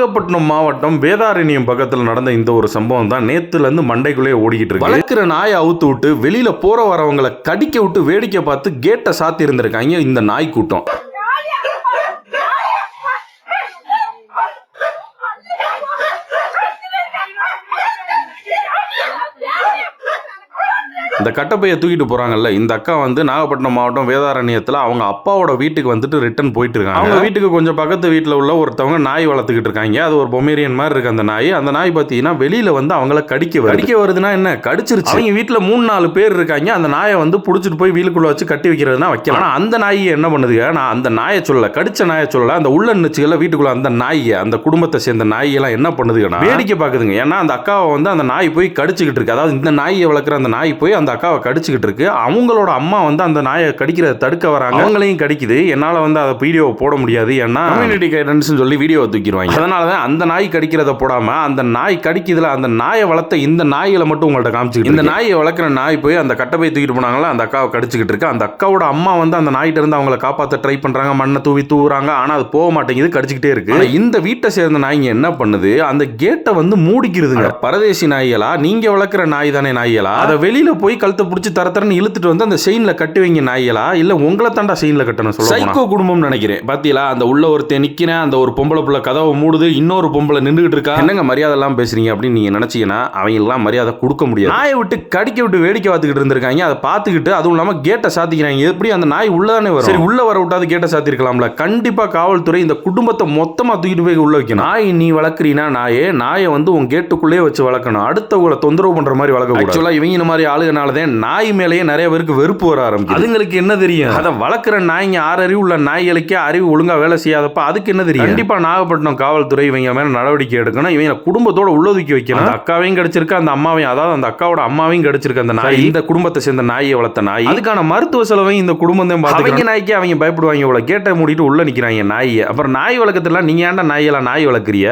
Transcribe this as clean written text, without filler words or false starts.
நாகப்பட்டினம் மாவட்டம் வேதாரண்யம் பக்கத்தில் நடந்த இந்த ஒரு சம்பவம் தான் நேத்துல இருந்து மண்டைக்குள்ளே ஓடிக்கிட்டு இருக்கு. வளர்க்கிற நாயை அவுத்து விட்டு வெளியில போற வரவங்களை கடிக்க விட்டு வேடிக்கை பார்த்து கேட்டை சாத்தி இருந்திருக்காங்க இந்த நாய் கூட்டம். இந்த கட்டப்பையை தூக்கிட்டு போறாங்கல்ல, இந்த அக்கா வந்து நாகப்பட்டினம் மாவட்டம் வேதாரண்யத்தில் அவங்க அப்பாவோட வீட்டுக்கு வந்துட்டு ரிட்டர்ன் போயிட்டு இருக்காங்க. அவங்க வீட்டுக்கு கொஞ்சம் பக்கத்து வீட்டில் உள்ள ஒருத்தவங்க நாய் வளர்த்துக்கிட்டு இருக்காங்க. அது ஒரு பொமேரியன் மாதிரி இருக்கு அந்த நாய். அந்த நாய் பார்த்தீங்கன்னா வெளியில வந்து அவங்கள கடிக்க வருதுன்னா என்ன, கடிச்சிருச்சு. அவங்க வீட்டில் 3-4 பேர் இருக்காங்க. அந்த நாயை வந்து பிடிச்சிட்டு போய் வீலுக்குள்ள வச்சு கட்டி வைக்கிறதுனா வைக்கலாம். ஆனால் அந்த நாயை என்ன பண்ணுதுங்க, நான் அந்த நாயை சொல்லல, கடிச்ச நாயை சொல்லல, அந்த உள்ள நிச்சுகளை வீட்டுக்குள்ள அந்த நாயை, அந்த குடும்பத்தை சேர்ந்த நாயெல்லாம் என்ன பண்ணுதுங்கன்னா வேடிக்கை பார்க்குதுங்க. ஏன்னா அந்த அக்காவை வந்து அந்த நாய் போய் கடிச்சுக்கிட்டு இருக்கு. அதாவது இந்த நாயை வளர்க்குற அந்த நாய் போய் அந்த அக்காவை கடிச்சுக்கிட்டு இருக்கு. அவங்களோட அம்மா வந்து அந்த நாயை கடிக்கிறத தடுக்க வராங்க. அவங்களையும் கடிக்குது. என்னால வந்து அதை வீடியோவை போட முடியாது, ஏன்னா கம்யூனிட்டி கைடன்ஸ் சொல்லி வீடியோவை தூக்கிடுவாங்க. அதனால தான் அந்த நாய் கடிக்கிறத போடாம அந்த நாய் கடிக்குதுல அந்த நாயை வளர்த்த இந்த நாய்களை மட்டும் உங்கள்ட்ட காமிச்சுக்கிட்டு, இந்த நாயை வளர்க்குற நாய் போய் அந்த கட்டப்பை தூக்கிட்டு போனாங்களா, அந்த அக்காவை கடிச்சுக்கிட்டு இருக்கு. அந்த அக்காவோட அம்மா வந்து அந்த நாய்கிட்ட இருந்து அவங்களை காப்பாற்ற ட்ரை பண்றாங்க, மண்ணை தூவுறாங்க. ஆனா அது போக மாட்டேங்குது, கடிச்சுக்கிட்டே இருக்கு. இந்த வீட்டை சேர்ந்த நாய்ங்க என்ன பண்ணுது, அந்த கேட்டை வந்து மூடிக்கிறதுங்க. பரதேசி நாய்களா, நீங்க வளர்க்குற நாய் தானே நாய்களா, அதை வெளியில போய் கழுத்தை பிடிச்சி தரத்தரன்னு இழுத்துட்டு வந்து அந்த செயின்ல கட்டி வைங்க நாய்களா, இல்ல உங்களை தாண்டா செயின்ல கட்டணும் சொல்ல. சைக்கோ குடும்பம் நினைக்கிறேன். பாத்தீங்களா, அந்த உள்ள ஒருத்தன் நிக்கிறேன், அந்த ஒரு பொம்பளை புள்ள கதவை மூடுது, இன்னொரு பொம்பளை நின்றுகிட்டு இருக்கா. என்னங்க மரியாதை எல்லாம் பேசுறீங்க அப்படின்னு நீங்க நினைச்சீங்கன்னா அவங்க எல்லாம் மரியாதை கொடுக்க முடியாது. நாயை விட்டு கடிக்க விட்டு வேடிக்கை பார்த்துக்கிட்டு இருந்திருக்காங்க. அதை பார்த்துக்கிட்டு அதுவும் இல்லாம கேட்டை சாத்திக்கிறாங்க. எப்படி அந்த நாய் உள்ளதானே வரும், சரி உள்ள வர விட்டாது கேட்டை சாத்திருக்கலாம்ல. கண்டிப்பா காவல்துறை இந்த குடும்பத்தை மொத்தமா தூக்கிட்டு போய் உள்ள வைக்கணும். நாய் நீ வளர்க்குறீனா நாயை வந்து உன் கேட்டுக்குள்ளே வச்சு வளர்க்கணும். அடுத்தவங்களை தொந்தரவு பண்ற மாதிரி வளர்க்க கூடாது. இவங்க இந்த மாதிரி ஆளுகனாலதான் நாய் மேலேயே நிறைய பேருக்கு வெறுப்பு வர ஆரம்பிக்கும். அதுங்களுக்கு என்ன தெரியும், அதை வளர்க்குற நாய்ங்க 6 அறிவு உள்ள நாய்களுக்கே அறிவு ஒழுங்கா வேலை செய்யாதப்ப அதுக்கு என்ன தெரியும். கண்டிப்பா நாகப்பட்டினம் காவல்துறை இவங்க மேல நடவடிக்கை எடுக்கணும். இவங்க குடும்பத்தோட உள்ளதுக்கி வைக்கணும். அந்த அக்காவையும் கிடைச்சிருக்கு, அந்த அம்மாவையும், அதாவது அந்த அக்காவோட அம்மாவையும் கிடைச்சிருக்கு. அந்த நாய் இந்த குடும்பத்தை சேர்ந்த நாயை வளர்த்த நாய், அதுக்கான மருத்துவ செலவையும் இந்த குடும்பம் தான் பார்த்து. அவங்க நாய்க்கு அவங்க பயப்படுவாங்க, இவ்வளவு கேட்டை மூடிட்டு உள்ள நிக்கிறாங்க நாயை. அப்புறம் நாய் வளர்க்கறதுல நீங்க ஏன்டா நாய் வளர்க்குறிய.